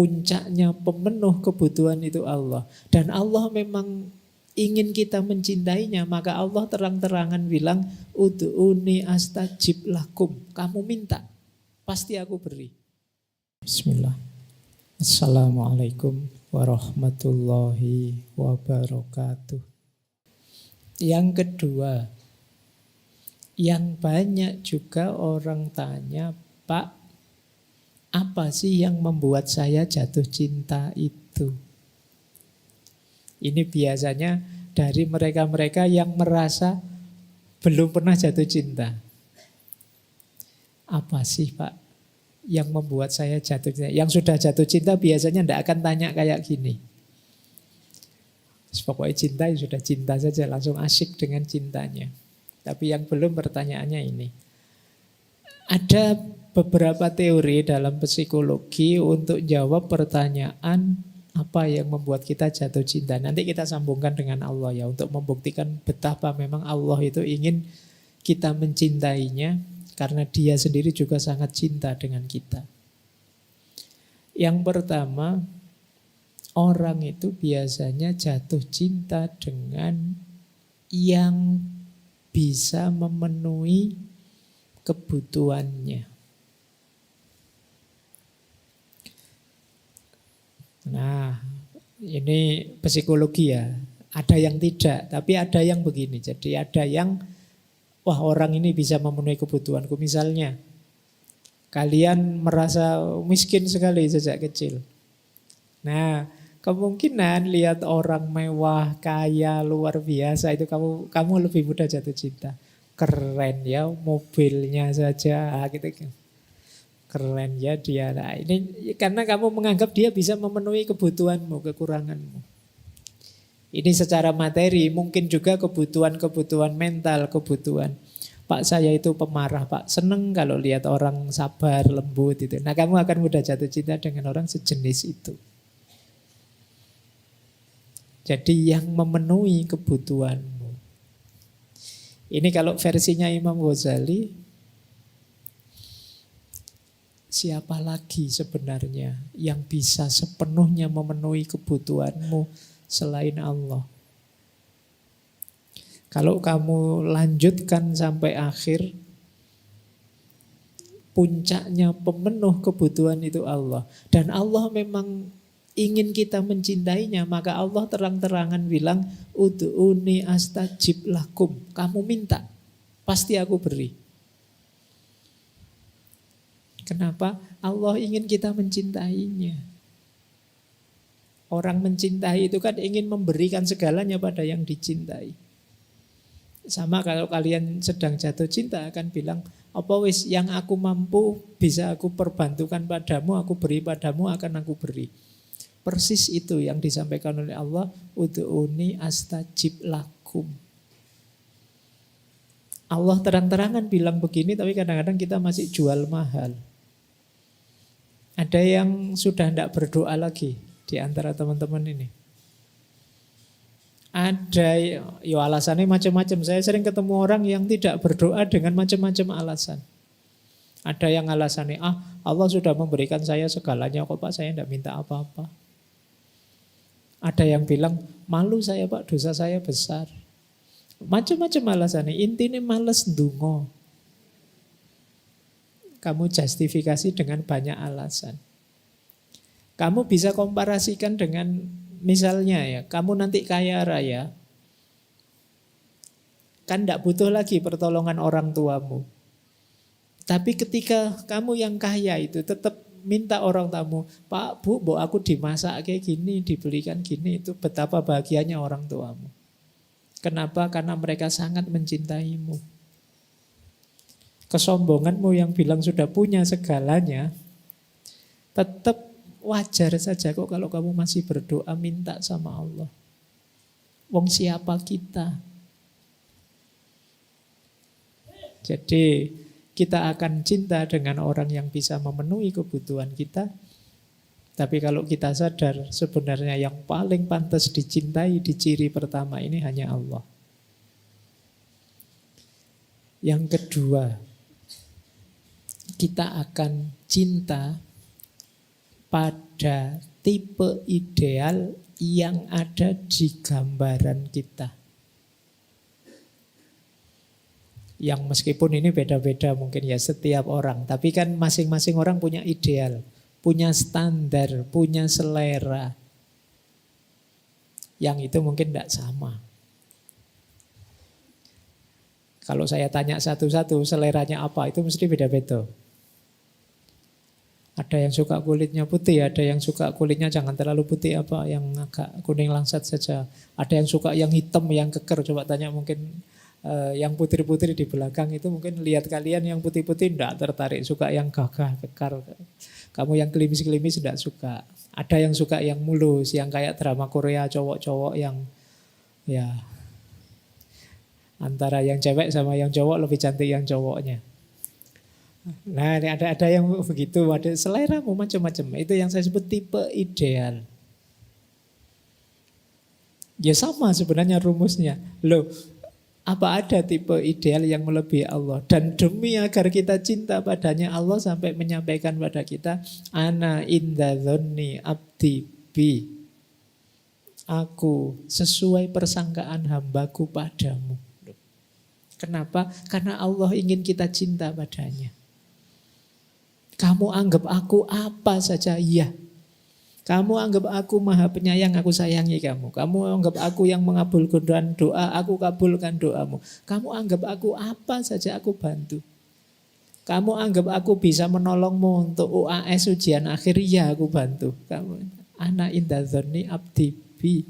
puncaknya pemenuh kebutuhan itu Allah. Dan Allah memang ingin kita mencintainya, maka Allah terang-terangan bilang, ud'uni astajib lakum. Kamu minta, pasti aku beri. Bismillah. Assalamualaikum warahmatullahi wabarakatuh. Yang kedua, yang banyak juga orang tanya, Pak, apa sih yang membuat saya jatuh cinta itu? Ini biasanya dari mereka-mereka yang merasa belum pernah jatuh cinta. Apa sih Pak yang membuat saya jatuh cinta? Yang sudah jatuh cinta biasanya tidak akan tanya kayak gini. Pokoknya cinta ya sudah cinta saja, langsung asyik dengan cintanya. Tapi yang belum pertanyaannya ini. Ada beberapa teori dalam psikologi untuk jawab pertanyaan apa yang membuat kita jatuh cinta. Nanti kita sambungkan dengan Allah ya, untuk membuktikan betapa memang Allah itu ingin kita mencintainya, karena dia sendiri juga sangat cinta dengan kita. Yang pertama, orang itu biasanya jatuh cinta dengan yang bisa memenuhi kebutuhannya. Nah, ini psikologi ya. Ada yang tidak, tapi ada yang begini. Jadi ada yang, wah orang ini bisa memenuhi kebutuhanku. Misalnya, kalian merasa miskin sekali sejak kecil. Nah, kemungkinan lihat orang mewah, kaya, luar biasa, itu kamu lebih mudah jatuh cinta. Keren ya, mobilnya saja gitu. Keren ya dia. Nah, ini karena kamu menganggap dia bisa memenuhi kebutuhanmu, kekuranganmu. Ini secara materi, mungkin juga kebutuhan-kebutuhan mental, kebutuhan. Pak saya itu pemarah, Pak. Seneng kalau lihat orang sabar, lembut itu. Nah, kamu akan mudah jatuh cinta dengan orang sejenis itu. Jadi yang memenuhi kebutuhanmu. Ini kalau versinya Imam Ghazali, siapa lagi sebenarnya yang bisa sepenuhnya memenuhi kebutuhanmu selain Allah? Kalau kamu lanjutkan sampai akhir, puncaknya pemenuh kebutuhan itu Allah. Dan Allah memang ingin kita mencintainya, maka Allah terang-terangan bilang, ud'uni astajib lakum. Kamu minta, pasti aku beri. Kenapa? Allah ingin kita mencintainya. Orang mencintai itu kan ingin memberikan segalanya pada yang dicintai. Sama kalau kalian sedang jatuh cinta akan bilang, apa wis yang aku mampu bisa aku perbantukan padamu, aku beri padamu, akan aku beri. Persis itu yang disampaikan oleh Allah, ud'uni astajib lakum. Allah terang-terangan bilang begini, tapi kadang-kadang kita masih jual mahal. Ada yang sudah tidak berdoa lagi di antara teman-teman ini. Ada, ya alasannya macam-macam. Saya sering ketemu orang yang tidak berdoa dengan macam-macam alasan. Ada yang alasannya, Allah sudah memberikan saya segalanya kok Pak, saya tidak minta apa-apa. Ada yang bilang, malu saya Pak, dosa saya besar. Macam-macam alasannya, intinya males ndonga. Kamu justifikasi dengan banyak alasan. Kamu bisa komparasikan dengan misalnya ya, kamu nanti kaya raya, kan tidak butuh lagi pertolongan orang tuamu. Tapi ketika kamu yang kaya itu tetap minta orang tamu, Pak, Bu, aku dimasak kayak gini, dibelikan gini, itu betapa bahagianya orang tuamu. Kenapa? Karena mereka sangat mencintaimu. Kesombonganmu yang bilang sudah punya segalanya, tetap wajar saja kok kalau kamu masih berdoa minta sama Allah. Wong siapa kita? Jadi kita akan cinta dengan orang yang bisa memenuhi kebutuhan kita. Tapi kalau kita sadar sebenarnya yang paling pantas dicintai di ciri pertama ini hanya Allah. Yang kedua, kita akan cinta pada tipe ideal yang ada di gambaran kita. Yang meskipun ini beda-beda mungkin ya setiap orang, tapi kan masing-masing orang punya ideal, punya standar, punya selera. Yang itu mungkin tidak sama. Kalau saya tanya satu-satu seleranya apa, itu mesti beda-beda. Ada yang suka kulitnya putih, ada yang suka kulitnya jangan terlalu putih, apa yang agak kuning langsat saja. Ada yang suka yang hitam, yang keker. Coba tanya mungkin yang putih-putih di belakang itu mungkin lihat kalian yang putih-putih tidak tertarik, suka yang gagah, kekar. Kamu yang klimis-klimis tidak suka. Ada yang suka yang mulus, yang kayak drama Korea, cowok-cowok yang ya antara yang cewek sama yang cowok lebih cantik yang cowoknya. Nah, ada yang begitu, ada seleramu macam-macam. Itu yang saya sebut tipe ideal. Ya sama sebenarnya rumusnya. Loh, apa ada tipe ideal yang melebihi Allah? Dan demi agar kita cinta padanya, Allah sampai menyampaikan pada kita, ana inda dzanni abdi bi. Aku sesuai persangkaan hambaku padamu. Kenapa? Karena Allah ingin kita cinta padanya. Kamu anggap aku apa saja, iya. Kamu anggap aku maha penyayang, aku sayangi kamu. Kamu anggap aku yang mengabulkan doa, aku kabulkan doamu. Kamu anggap aku apa saja, aku bantu. Kamu anggap aku bisa menolongmu untuk UAS ujian akhir, ya aku bantu. Kamu ana inda dzanni abdi bi.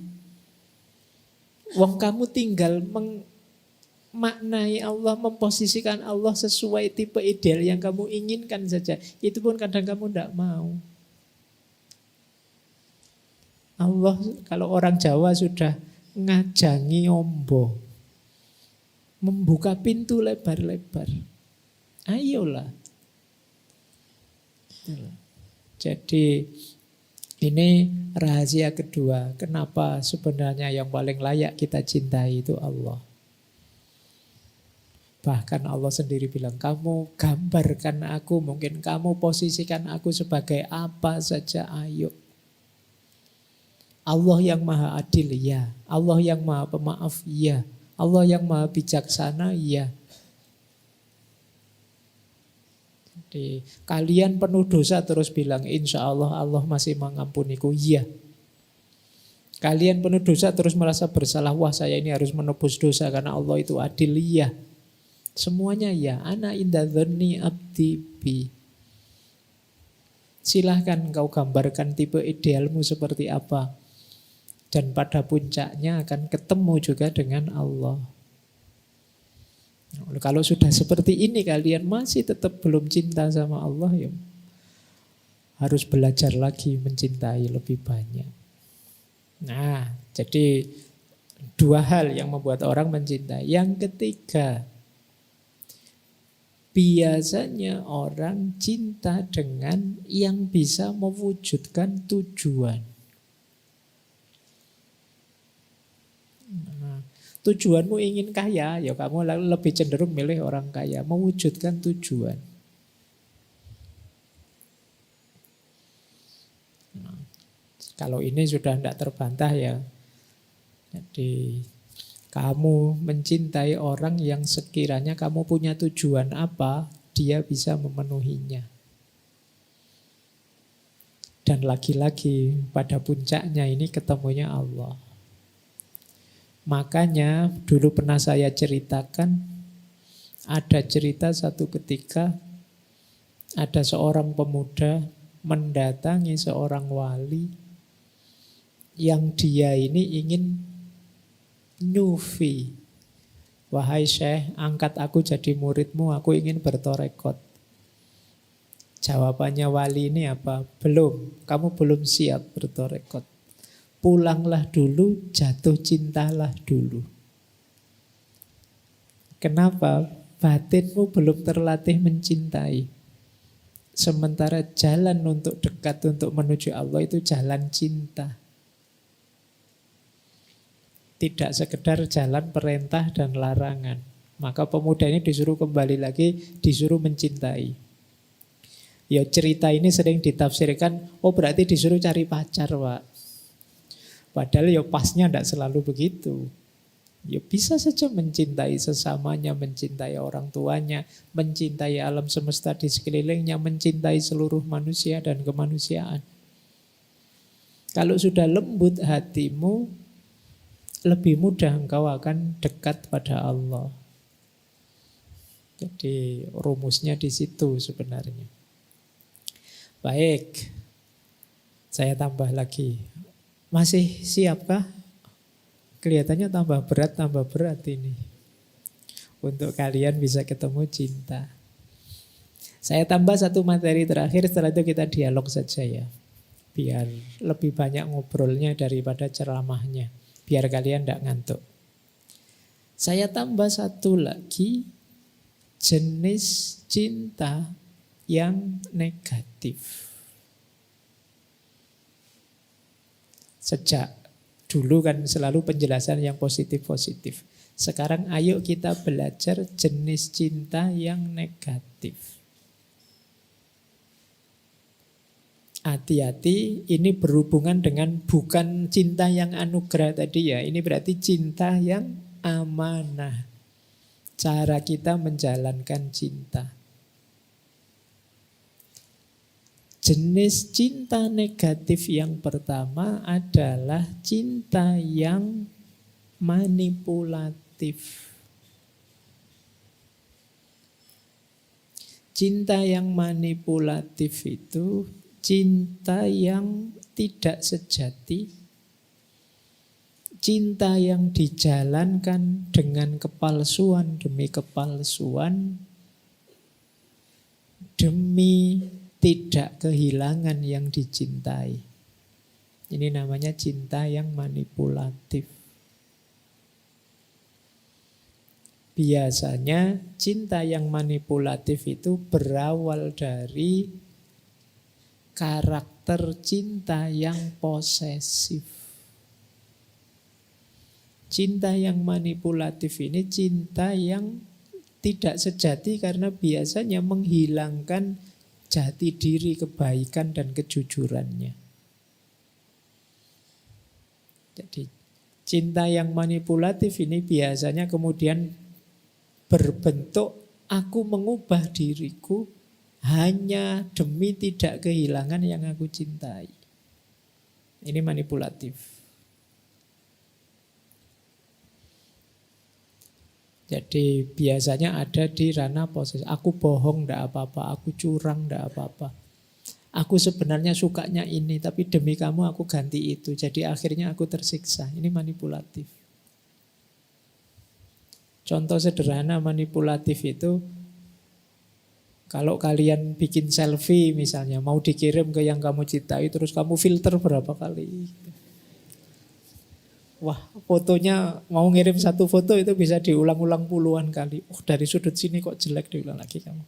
Wong kamu tinggal maknai Allah, memposisikan Allah sesuai tipe ideal yang kamu inginkan saja. Itu pun kadang kamu tidak mau. Allah, kalau orang Jawa sudah ngajangi ombo, membuka pintu lebar-lebar. Ayolah. Jadi ini rahasia kedua. Kenapa sebenarnya yang paling layak kita cintai itu Allah. Bahkan Allah sendiri bilang, kamu gambarkan aku, mungkin kamu posisikan aku sebagai apa saja, ayo. Allah yang maha adil, ya. Allah yang maha pemaaf, ya. Allah yang maha bijaksana, ya. Jadi kalian penuh dosa terus bilang, insya Allah Allah masih mengampuniku, ya. Kalian penuh dosa terus merasa bersalah, wah saya ini harus menebus dosa karena Allah itu adil, ya. Semuanya ya, ana inda dzanni abdi bi. Silahkan kau gambarkan tipe idealmu seperti apa. Dan pada puncaknya akan ketemu juga dengan Allah. Kalau sudah seperti ini kalian masih tetap belum cinta sama Allah, ya harus belajar lagi mencintai lebih banyak. Nah, jadi dua hal yang membuat orang mencintai. Yang ketiga, biasanya orang cinta dengan yang bisa mewujudkan tujuan. Nah, tujuanmu ingin kaya, ya kamu lebih cenderung milih orang kaya, mewujudkan tujuan. Nah, kalau ini sudah tidak terbantah ya. Jadi kamu mencintai orang yang sekiranya kamu punya tujuan apa, dia bisa memenuhinya. Dan lagi-lagi pada puncaknya ini ketemunya Allah. Makanya dulu pernah saya ceritakan, ada cerita satu ketika ada seorang pemuda mendatangi seorang wali yang dia ini ingin nyufi. Wahai Syekh, angkat aku jadi muridmu, aku ingin bertorekot. Jawabannya wali ini apa? Belum, kamu belum siap bertorekot. Pulanglah dulu, jatuh cintalah dulu. Kenapa? Batinmu belum terlatih mencintai. Sementara jalan untuk dekat, untuk menuju Allah itu jalan cinta. Tidak sekedar jalan perintah dan larangan. Maka pemuda ini disuruh kembali lagi, disuruh mencintai. Ya cerita ini sering ditafsirkan, oh berarti disuruh cari pacar, Pak. Padahal ya pasnya tidak selalu begitu. Ya bisa saja mencintai sesamanya, mencintai orang tuanya, mencintai alam semesta di sekelilingnya, mencintai seluruh manusia dan kemanusiaan. Kalau sudah lembut hatimu, lebih mudah engkau akan dekat pada Allah. Jadi rumusnya di situ sebenarnya. Baik, saya tambah lagi. Masih siapkah? Kelihatannya tambah berat ini. Untuk kalian bisa ketemu cinta. Saya tambah satu materi terakhir, setelah itu kita dialog saja ya. Biar lebih banyak ngobrolnya daripada ceramahnya. Biar kalian tidak ngantuk. Saya tambah satu lagi, jenis cinta yang negatif. Sejak dulu kan selalu penjelasan yang positif-positif. Sekarang ayo kita belajar jenis cinta yang negatif. Hati-hati, ini berhubungan dengan bukan cinta yang anugerah tadi ya. Ini berarti cinta yang amanah. Cara kita menjalankan cinta. Jenis cinta negatif yang pertama adalah cinta yang manipulatif. Cinta yang manipulatif itu cinta yang tidak sejati, cinta yang dijalankan dengan kepalsuan demi kepalsuan, demi tidak kehilangan yang dicintai. Ini namanya cinta yang manipulatif. Biasanya cinta yang manipulatif itu berawal dari karakter cinta yang posesif. Cinta yang manipulatif ini cinta yang tidak sejati karena biasanya menghilangkan jati diri, kebaikan dan kejujurannya. Jadi cinta yang manipulatif ini biasanya kemudian berbentuk aku mengubah diriku hanya demi tidak kehilangan yang aku cintai. Ini manipulatif. Jadi biasanya ada di ranah posesif. Aku bohong enggak apa-apa, aku curang enggak apa-apa. Aku sebenarnya sukanya ini, tapi demi kamu aku ganti itu. Jadi akhirnya aku tersiksa. Ini manipulatif. Contoh sederhana manipulatif itu, kalau kalian bikin selfie misalnya, mau dikirim ke yang kamu cintai, terus kamu filter berapa kali. Wah, fotonya mau ngirim satu foto itu bisa diulang-ulang puluhan kali. Oh, dari sudut sini kok jelek, diulang lagi kamu.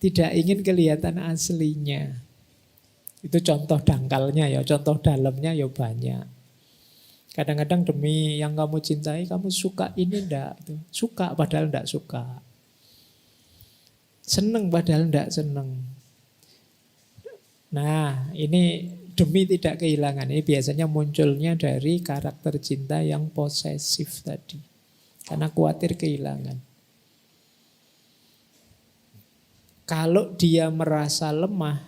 Tidak ingin kelihatan aslinya. Itu contoh dangkalnya ya, contoh dalamnya ya banyak. Kadang-kadang demi yang kamu cintai, kamu suka ini enggak? Suka padahal enggak suka. Seneng padahal enggak seneng. Nah, ini demi tidak kehilangan. Ini biasanya munculnya dari karakter cinta yang posesif tadi. Karena khawatir kehilangan. Kalau dia merasa lemah,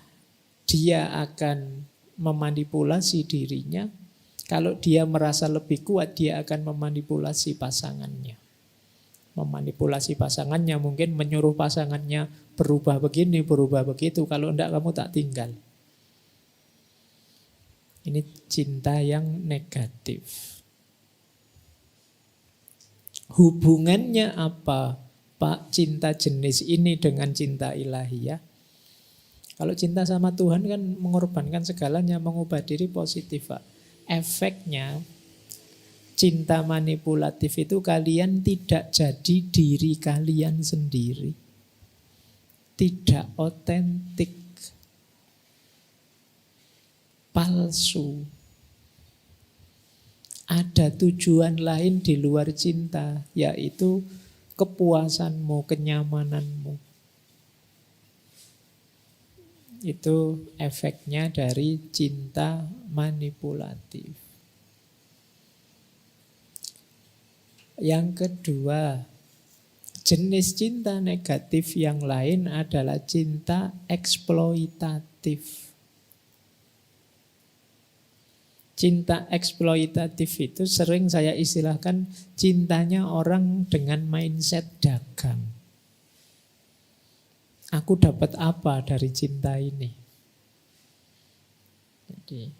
dia akan memanipulasi dirinya. Kalau dia merasa lebih kuat, dia akan memanipulasi pasangannya. Memanipulasi pasangannya, mungkin menyuruh pasangannya berubah begini, berubah begitu. Kalau enggak kamu tak tinggal. Ini cinta yang negatif. Hubungannya apa, Pak, cinta jenis ini dengan cinta ilahiyah? Kalau cinta sama Tuhan kan mengorbankan segalanya, mengubah diri positif, Pak. Efeknya cinta manipulatif itu kalian tidak jadi diri kalian sendiri. Tidak otentik. Palsu. Ada tujuan lain di luar cinta, yaitu kepuasanmu, kenyamananmu. Itu efeknya dari cinta manipulatif. Yang kedua, jenis cinta negatif yang lain adalah cinta eksploitatif. Cinta eksploitatif itu sering saya istilahkan cintanya orang dengan mindset dagang. Aku dapat apa dari cinta ini? Jadi,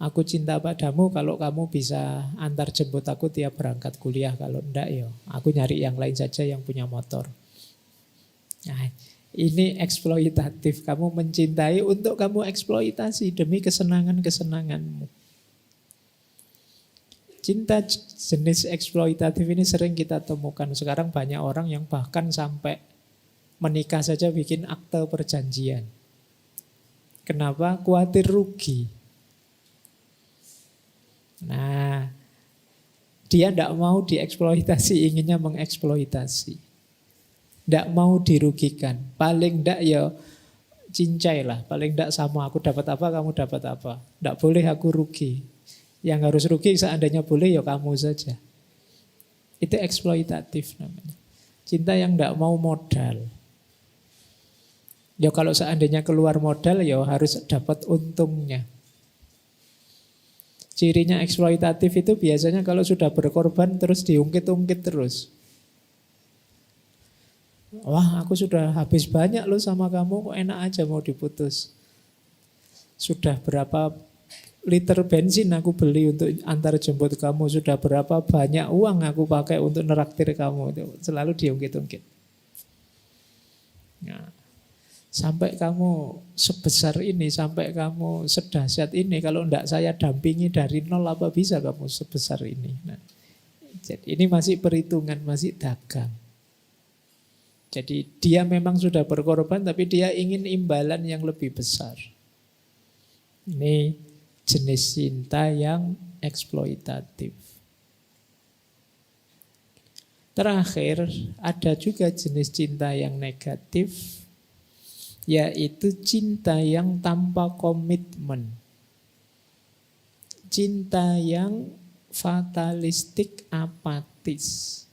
aku cinta padamu kalau kamu bisa antar jemput aku tiap berangkat kuliah. Kalau enggak ya, aku nyari yang lain saja yang punya motor. Nah, ini eksploitatif. Kamu mencintai untuk kamu eksploitasi demi kesenangan-kesenanganmu. Cinta jenis eksploitatif ini sering kita temukan. Sekarang banyak orang yang bahkan sampai menikah saja bikin akte perjanjian. Kenapa? Khawatir rugi. Nah, dia tidak mau dieksploitasi, inginnya mengeksploitasi. Tidak mau dirugikan. Paling tidak ya cincai lah. Paling tidak sama, aku dapat apa, kamu dapat apa. Tidak boleh aku rugi. Yang harus rugi seandainya boleh ya kamu saja. Itu eksploitatif namanya. Cinta yang tidak mau modal. Ya kalau seandainya keluar modal ya harus dapat untungnya. Cirinya eksploitatif itu biasanya kalau sudah berkorban terus diungkit-ungkit terus. Wah, aku sudah habis banyak loh sama kamu, kok enak aja mau diputus. Sudah berapa liter bensin aku beli untuk antar jemput kamu, sudah berapa banyak uang aku pakai untuk neraktir kamu. Itu selalu diungkit-ungkit. Nah, sampai kamu sebesar ini, sampai kamu sedahsyat ini, kalau tidak saya dampingi dari nol, apa bisa kamu sebesar ini? Nah, jadi ini masih perhitungan, masih dagang. Jadi dia memang sudah berkorban, tapi dia ingin imbalan yang lebih besar. Ini jenis cinta yang eksploitatif. Terakhir, ada juga jenis cinta yang negatif, yaitu cinta yang tanpa komitmen. Cinta yang fatalistik, apatis.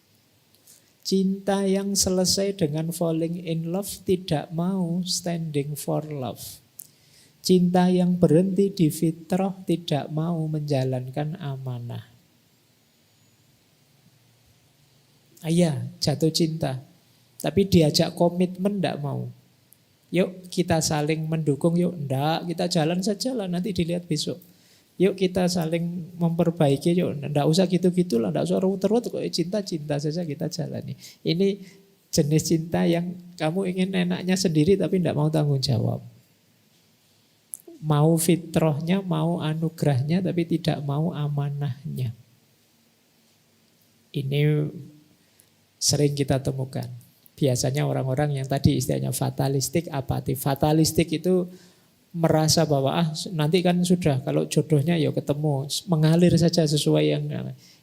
Cinta yang selesai dengan falling in love, tidak mau standing for love. Cinta yang berhenti di fitrah, tidak mau menjalankan amanah. Iya, jatuh cinta. Tapi diajak komitmen tidak mau. Yuk kita saling mendukung, yuk enggak, kita jalan saja lah, nanti dilihat besok. Yuk kita saling memperbaiki, yuk enggak usah gitu-gitu lah, enggak usah ruwet-ruwet, kok cinta-cinta saja kita jalani. Ini jenis cinta yang kamu ingin enaknya sendiri tapi enggak mau tanggung jawab. Mau fitrahnya, mau anugerahnya, tapi tidak mau amanahnya. Ini sering kita temukan. Biasanya orang-orang yang tadi istilahnya fatalistik, apatis. Fatalistik itu merasa bahwa nanti kan sudah, kalau jodohnya ya ketemu, mengalir saja sesuai yang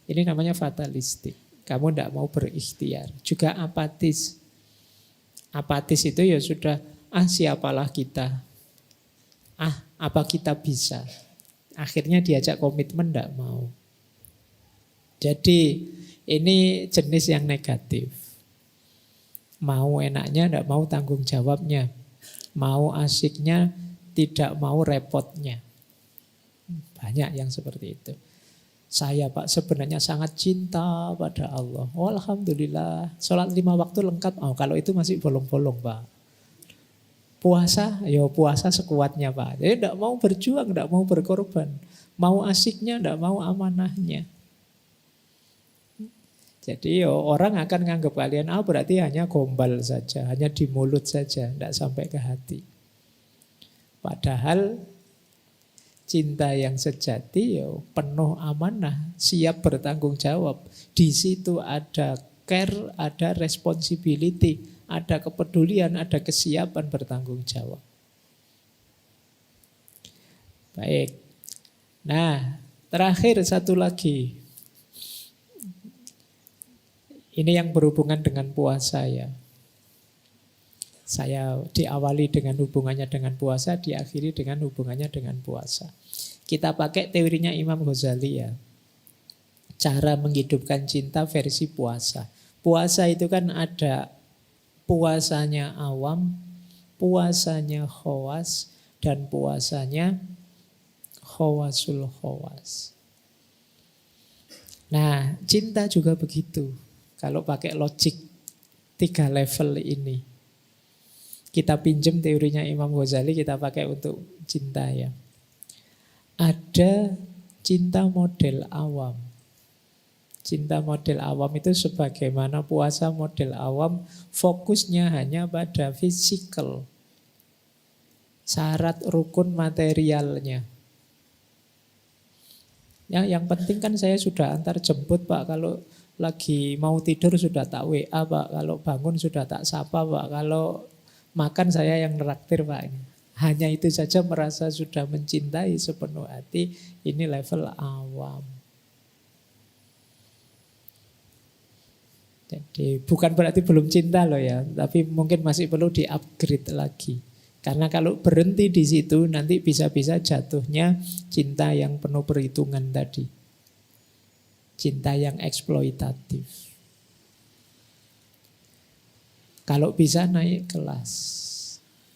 ini namanya fatalistik. Kamu tidak mau berikhtiar. Juga apatis. Apatis itu ya sudah, siapalah kita. Apa kita bisa. Akhirnya diajak komitmen tidak mau. Jadi ini jenis yang negatif. Mau enaknya, tidak mau tanggung jawabnya. Mau asiknya, tidak mau repotnya. Banyak yang seperti itu. Saya Pak sebenarnya sangat cinta pada Allah. Oh, alhamdulillah. Sholat 5 waktu lengkap. Oh, kalau itu masih bolong-bolong Pak. Puasa, ya puasa sekuatnya Pak. Jadi tidak mau berjuang, tidak mau berkorban. Mau asiknya, tidak mau amanahnya. Jadi orang akan menganggap kalian berarti hanya gombal saja, hanya di mulut saja, tidak sampai ke hati. Padahal cinta yang sejati ya penuh amanah, siap bertanggung jawab. Di situ ada care, ada responsibility, ada kepedulian, ada kesiapan bertanggung jawab. Baik. Nah, terakhir satu lagi. Ini yang berhubungan dengan puasa ya. Saya diawali dengan hubungannya dengan puasa, diakhiri dengan hubungannya dengan puasa. Kita pakai teorinya Imam Ghazali ya. Cara menghidupkan cinta versi puasa. Puasa itu kan ada puasanya awam, puasanya khawas, dan puasanya khawasul khawas. Nah, cinta juga begitu. Kalau pakai logik 3 level ini. Kita pinjam teorinya Imam Ghazali, kita pakai untuk cinta ya. Ada cinta model awam. Cinta model awam itu sebagaimana puasa model awam, fokusnya hanya pada fisikal. Syarat rukun materialnya. Ya, yang penting kan saya sudah antar jemput Pak. Kalau lagi mau tidur sudah tak WA Pak. Kalau bangun sudah tak sapa Pak. Kalau makan saya yang neraktir Pak. Hanya itu saja merasa sudah mencintai sepenuh hati. Ini level awam. Jadi bukan berarti belum cinta loh ya. Tapi mungkin masih perlu di-upgrade lagi. Karena kalau berhenti di situ nanti bisa-bisa jatuhnya cinta yang penuh perhitungan tadi. Cinta yang eksploitatif. Kalau bisa naik kelas.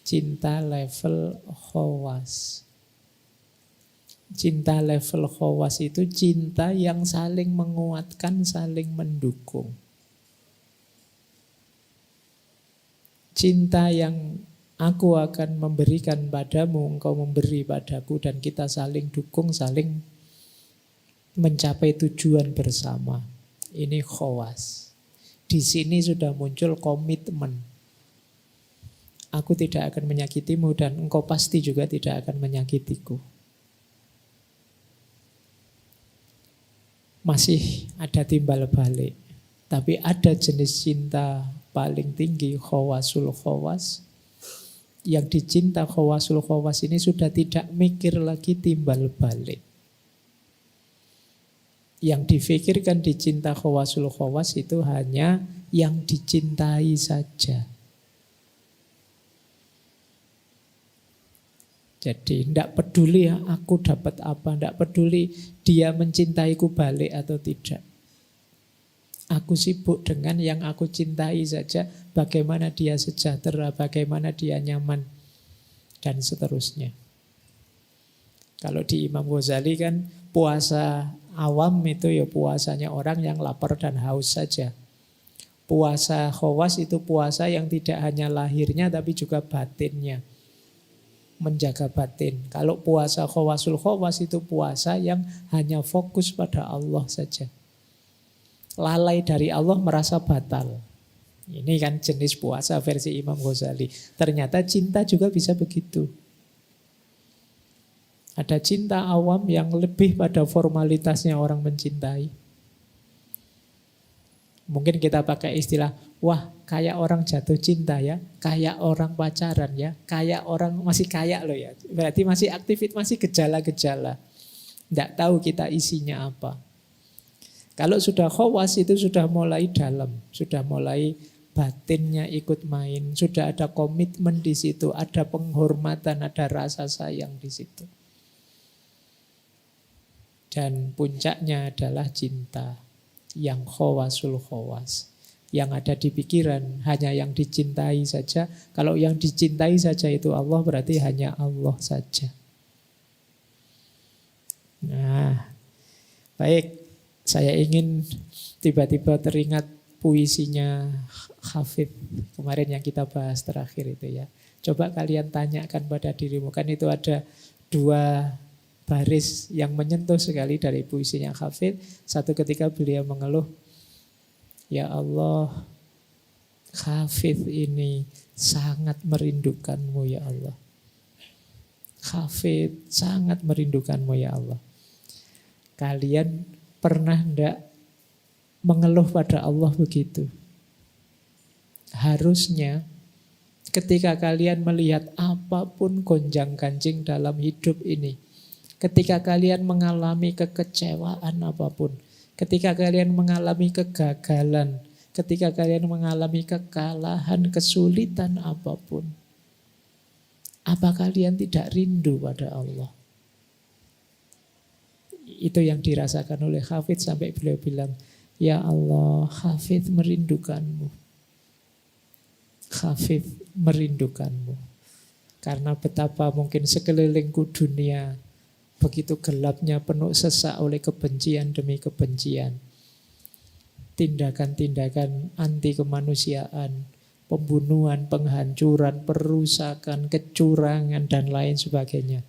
Cinta level khawas. Cinta level khawas itu cinta yang saling menguatkan, saling mendukung. Cinta yang aku akan memberikan padamu, engkau memberi padaku, dan kita saling dukung, saling mencapai tujuan bersama. Ini khawas. Di sini sudah muncul komitmen. Aku tidak akan menyakitimu dan engkau pasti juga tidak akan menyakitiku. Masih ada timbal balik. Tapi ada jenis cinta paling tinggi, khawasul khawas. Yang dicinta khawasul khawas ini sudah tidak mikir lagi timbal balik. Yang difikirkan dicinta khawasul khawas itu hanya yang dicintai saja. Jadi tidak peduli ya aku dapat apa, tidak peduli dia mencintaiku balik atau tidak. Aku sibuk dengan yang aku cintai saja, bagaimana dia sejahtera, bagaimana dia nyaman, dan seterusnya. Kalau di Imam Ghazali kan puasa awam itu ya puasanya orang yang lapar dan haus saja. Puasa khawas itu puasa yang tidak hanya lahirnya tapi juga batinnya. Menjaga batin. Kalau puasa khawasul khawas itu puasa yang hanya fokus pada Allah saja. Lalai dari Allah merasa batal. Ini kan jenis puasa versi Imam Ghazali. Ternyata cinta juga bisa begitu. Ada cinta awam yang lebih pada formalitasnya orang mencintai. Mungkin kita pakai istilah, wah kayak orang jatuh cinta ya, kayak orang pacaran ya, kayak orang masih kaya loh ya. Berarti masih aktif, masih gejala-gejala. Tidak tahu kita isinya apa. Kalau sudah khawas itu sudah mulai dalam, sudah mulai batinnya ikut main, sudah ada komitmen di situ, ada penghormatan, ada rasa sayang di situ. Dan puncaknya adalah cinta yang khawasul khawas. Yang ada di pikiran hanya yang dicintai saja. Kalau yang dicintai saja itu Allah, berarti hanya Allah saja. Nah, baik. Saya ingin tiba-tiba teringat puisinya Hafid kemarin yang kita bahas terakhir itu ya. Coba kalian tanyakan pada dirimu, kan itu ada 2 baris yang menyentuh sekali dari puisinya Hafid. Satu ketika beliau mengeluh, ya Allah, Hafid ini sangat merindukanmu ya Allah. Hafid sangat merindukanmu ya Allah. Kalian pernah enggak mengeluh pada Allah begitu? Harusnya ketika kalian melihat apapun gonjang-ganjing dalam hidup ini, ketika kalian mengalami kekecewaan apapun, ketika kalian mengalami kegagalan, ketika kalian mengalami kekalahan, kesulitan apapun, apa kalian tidak rindu pada Allah? Itu yang dirasakan oleh Hafidz sampai beliau bilang, ya Allah, Hafidz merindukanmu. Hafidz merindukanmu. Karena betapa mungkin sekelilingku dunia begitu gelapnya, penuh sesak oleh kebencian demi kebencian. Tindakan-tindakan anti kemanusiaan, pembunuhan, penghancuran, perusakan, kecurangan, dan lain sebagainya.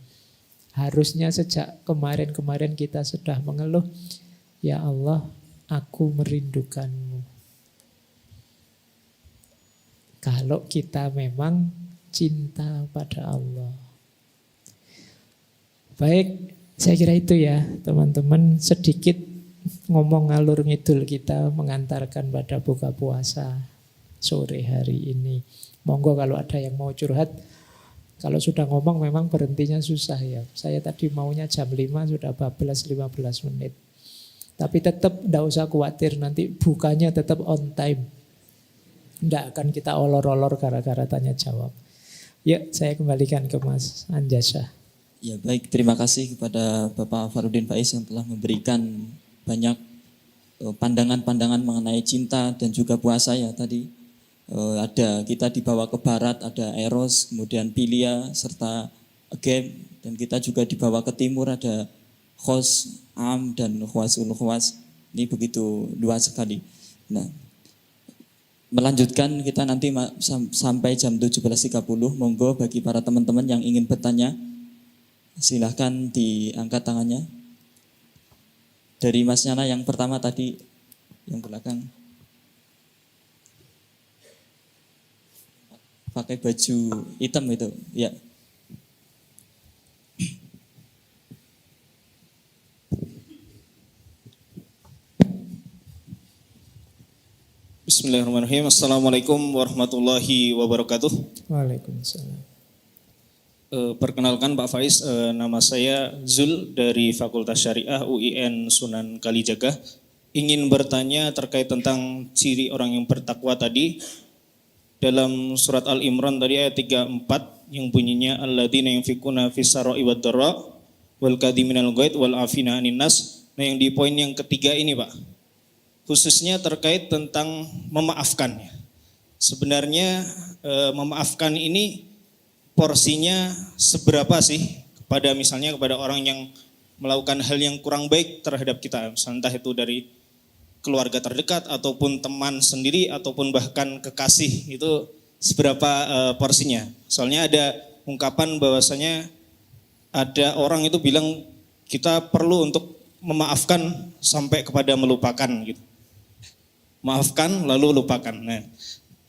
Harusnya sejak kemarin-kemarin kita sudah mengeluh, ya Allah, aku merindukanmu. Kalau kita memang cinta pada Allah. Baik, saya kira itu ya teman-teman, sedikit ngomong ngalur ngidul kita mengantarkan pada buka puasa sore hari ini. Monggo kalau ada yang mau curhat. Kalau sudah ngomong memang berhentinya susah ya. Saya tadi maunya jam 5 sudah 14-15 menit. Tapi tetap tidak usah khawatir, nanti bukanya tetap on time. Tidak akan kita olor-olor gara-gara tanya jawab. Yuk saya kembalikan ke Mas Anjasa. Ya baik, terima kasih kepada Bapak Farudin Faiz yang telah memberikan banyak pandangan-pandangan mengenai cinta dan juga puasa ya tadi. Ada kita dibawa ke barat, ada Eros, kemudian Pilia, serta Agem, dan kita juga dibawa ke timur, ada Khos, Am, dan Khwasul Khwas. Ini begitu luas sekali. Nah, melanjutkan kita nanti sampai jam 17.30. Monggo bagi para teman-teman yang ingin bertanya, silahkan diangkat tangannya. Dari Mas Yana yang pertama tadi, yang belakang. Pakai baju hitam itu, ya. Bismillahirrahmanirrahim. Assalamualaikum warahmatullahi wabarakatuh. Waalaikumsalam. Perkenalkan Pak Faiz, nama saya Zul dari Fakultas Syariah UIN Sunan Kalijaga. Ingin bertanya terkait tentang ciri orang yang bertakwa tadi. Dalam surat Al-Imran tadi ayat 34 yang bunyinya alladzina yunfikuna fis-sarai wad-dharra wal kadhiminal ghaidz wal afina 'anin nas. Nah, yang di poin yang ketiga ini, Pak. Khususnya terkait tentang memaafkan. Sebenarnya memaafkan ini porsinya seberapa sih kepada misalnya kepada orang yang melakukan hal yang kurang baik terhadap kita, misalnya entah itu dari keluarga terdekat ataupun teman sendiri ataupun bahkan kekasih, itu seberapa porsinya. Soalnya ada ungkapan bahwasanya ada orang itu bilang kita perlu untuk memaafkan sampai kepada melupakan gitu. Maafkan lalu lupakan. Nah,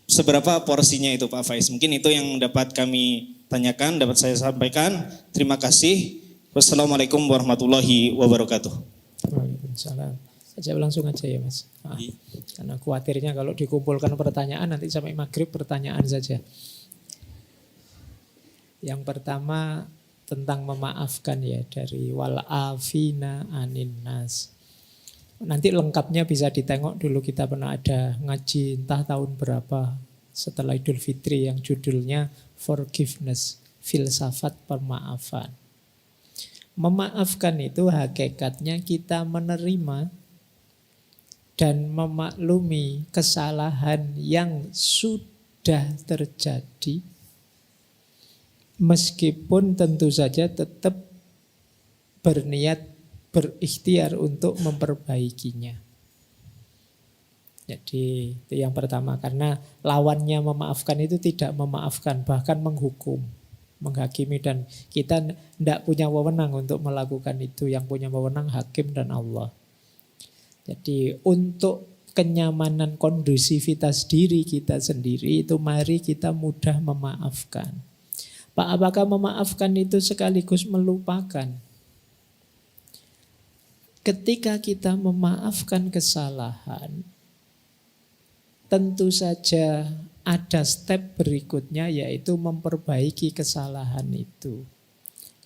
seberapa porsinya itu Pak Faiz? Mungkin itu yang dapat kami tanyakan, dapat saya sampaikan. Terima kasih. Wassalamualaikum warahmatullahi wabarakatuh. Waalaikumsalam. Jawab langsung aja ya Mas. Karena khawatirnya kalau dikumpulkan pertanyaan nanti sampai maghrib pertanyaan saja. Yang pertama tentang memaafkan ya, dari wal afina anin nas. Nanti lengkapnya bisa ditengok dulu, kita pernah ada ngaji entah tahun berapa setelah Idul Fitri yang judulnya Forgiveness, filsafat pemaafan. Memaafkan itu hakikatnya kita menerima dan memaklumi kesalahan yang sudah terjadi, meskipun tentu saja tetap berniat, berikhtiar untuk memperbaikinya. Jadi itu yang pertama, karena lawannya memaafkan itu tidak memaafkan, bahkan menghukum, menghakimi, dan kita tidak punya wewenang untuk melakukan itu. Yang punya wewenang hakim dan Allah. Jadi untuk kenyamanan kondusivitas diri kita sendiri itu mari kita mudah memaafkan. Pak, apakah memaafkan itu sekaligus melupakan? Ketika kita memaafkan kesalahan, tentu saja ada step berikutnya, yaitu memperbaiki kesalahan itu.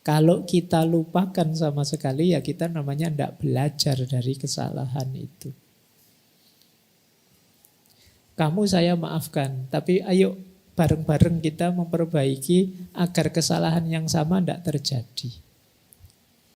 Kalau kita lupakan sama sekali, ya kita namanya tidak belajar dari kesalahan itu. kamu saya maafkan, tapi ayo bareng-bareng kita memperbaiki agar kesalahan yang sama tidak terjadi.